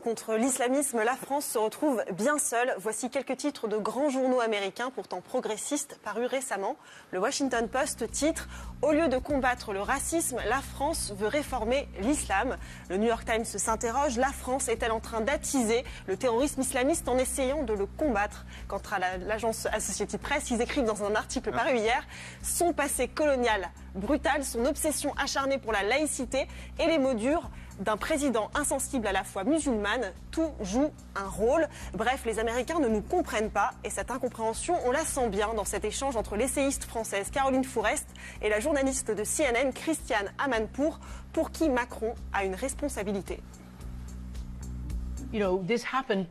contre l'islamisme, la France se retrouve bien seule. Voici quelques titres de grands journaux américains, pourtant progressistes, parus récemment. Le Washington Post titre « Au lieu de combattre le racisme, la France veut réformer l'islam ». Le New York Times s'interroge « La France est-elle en train d'attiser le terrorisme islamiste en essayant de le combattre ?» Quant à l'agence Associated Press, ils écrivent dans un article paru hier « Son passé colonial brutal, son obsession acharnée pour la laïcité et les mots durs d'un président insensible à la foi musulmane, tout joue un rôle. » Bref, les Américains ne nous comprennent pas et cette incompréhension, on la sent bien dans cet échange entre l'essayiste française Caroline Fourest et la journaliste de CNN Christiane Amanpour, pour qui Macron a une responsabilité.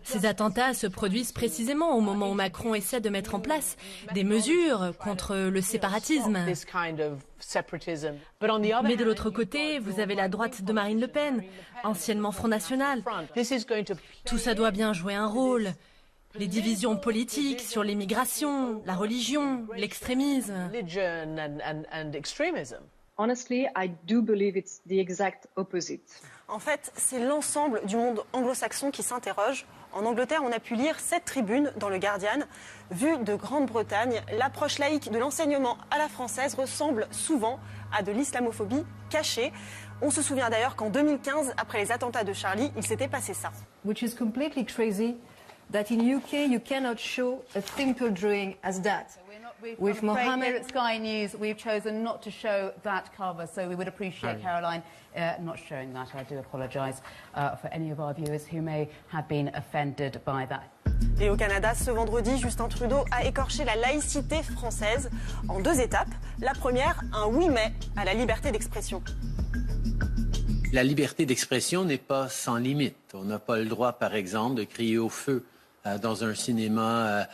Ces attentats se produisent précisément au moment où Macron essaie de mettre en place des mesures contre le séparatisme. Mais de l'autre côté, vous avez la droite de Marine Le Pen, anciennement Front National. Tout ça doit bien jouer un rôle. Les divisions politiques sur l'immigration, la religion, l'extrémisme. Honestly, I do believe it's the exact opposite. En fait, c'est l'ensemble du monde anglo-saxon qui s'interroge. En Angleterre, on a pu lire cette tribune dans le Guardian. Vue de Grande-Bretagne, l'approche laïque de l'enseignement à la française ressemble souvent à de l'islamophobie cachée. On se souvient d'ailleurs qu'en 2015, après les attentats de Charlie, il s'était passé ça. Which is completely crazy that in UK you cannot show a simple drawing as that. With Mohammed here at Sky News, we've chosen not to show that cover, so we would appreciate Caroline not showing that. I do apologise for any of our viewers who may have been offended by that. Et au Canada, ce vendredi, Justin Trudeau a écorché la laïcité française en 2 étapes. La première, un oui mais à la liberté d'expression. La liberté d'expression n'est pas sans limite. On n'a pas le droit, par exemple, de crier au feu dans un cinéma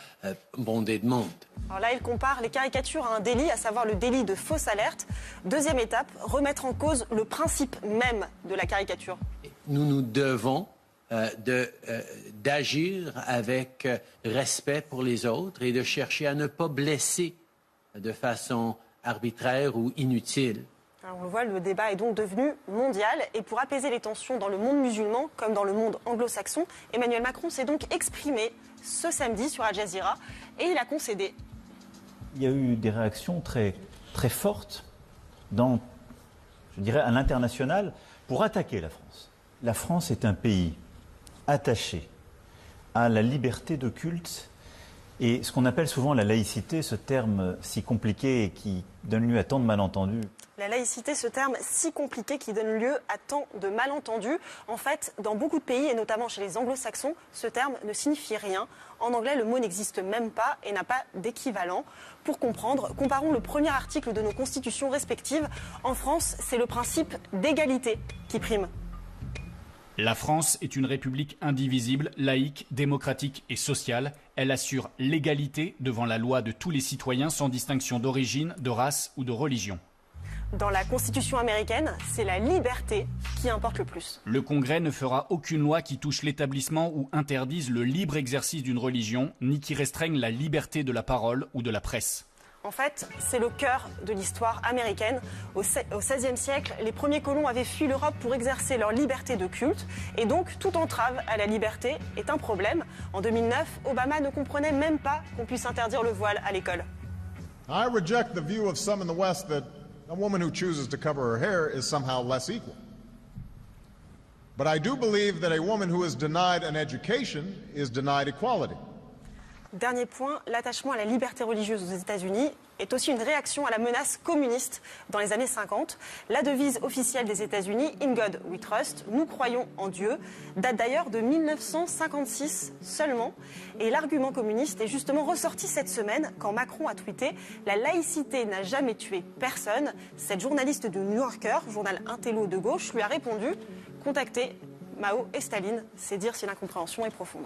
bondé de monde. Alors là, il compare les caricatures à un délit, à savoir le délit de fausse alerte. Deuxième étape, remettre en cause le principe même de la caricature. Nous devons d'agir avec respect pour les autres et de chercher à ne pas blesser de façon arbitraire ou inutile. Alors on le voit, le débat est donc devenu mondial. Et pour apaiser les tensions dans le monde musulman, comme dans le monde anglo-saxon, Emmanuel Macron s'est donc exprimé ce samedi sur Al Jazeera et il a concédé. Il y a eu des réactions très, très fortes je dirais, à l'international pour attaquer la France. La France est un pays attaché à la liberté de culte et ce qu'on appelle souvent la laïcité, ce terme si compliqué et qui donne lieu à tant de malentendus. La laïcité, ce terme si compliqué qui donne lieu à tant de malentendus. En fait, dans beaucoup de pays, et notamment chez les anglo-saxons, ce terme ne signifie rien. En anglais, le mot n'existe même pas et n'a pas d'équivalent. Pour comprendre, comparons le premier article de nos constitutions respectives. En France, c'est le principe d'égalité qui prime. La France est une république indivisible, laïque, démocratique et sociale. Elle assure l'égalité devant la loi de tous les citoyens sans distinction d'origine, de race ou de religion. Dans la Constitution américaine, c'est la liberté qui importe le plus. Le Congrès ne fera aucune loi qui touche l'établissement ou interdise le libre exercice d'une religion, ni qui restreigne la liberté de la parole ou de la presse. En fait, c'est le cœur de l'histoire américaine. Au XVIe siècle, les premiers colons avaient fui l'Europe pour exercer leur liberté de culte. Et donc, toute entrave à la liberté est un problème. En 2009, Obama ne comprenait même pas qu'on puisse interdire le voile à l'école. I reject the view of some in the West that a woman who chooses to cover her hair is somehow less equal. But I do believe that a woman who is denied an education is denied equality. Dernier point, l'attachement à la liberté religieuse aux États-Unis est aussi une réaction à la menace communiste dans les années 50. La devise officielle des États-Unis, « In God we trust », nous croyons en Dieu, date d'ailleurs de 1956 seulement. Et l'argument communiste est justement ressorti cette semaine quand Macron a tweeté « La laïcité n'a jamais tué personne ». Cette journaliste du New Yorker, journal intello de gauche, lui a répondu « Contactez Mao et Staline, c'est dire si l'incompréhension est profonde ».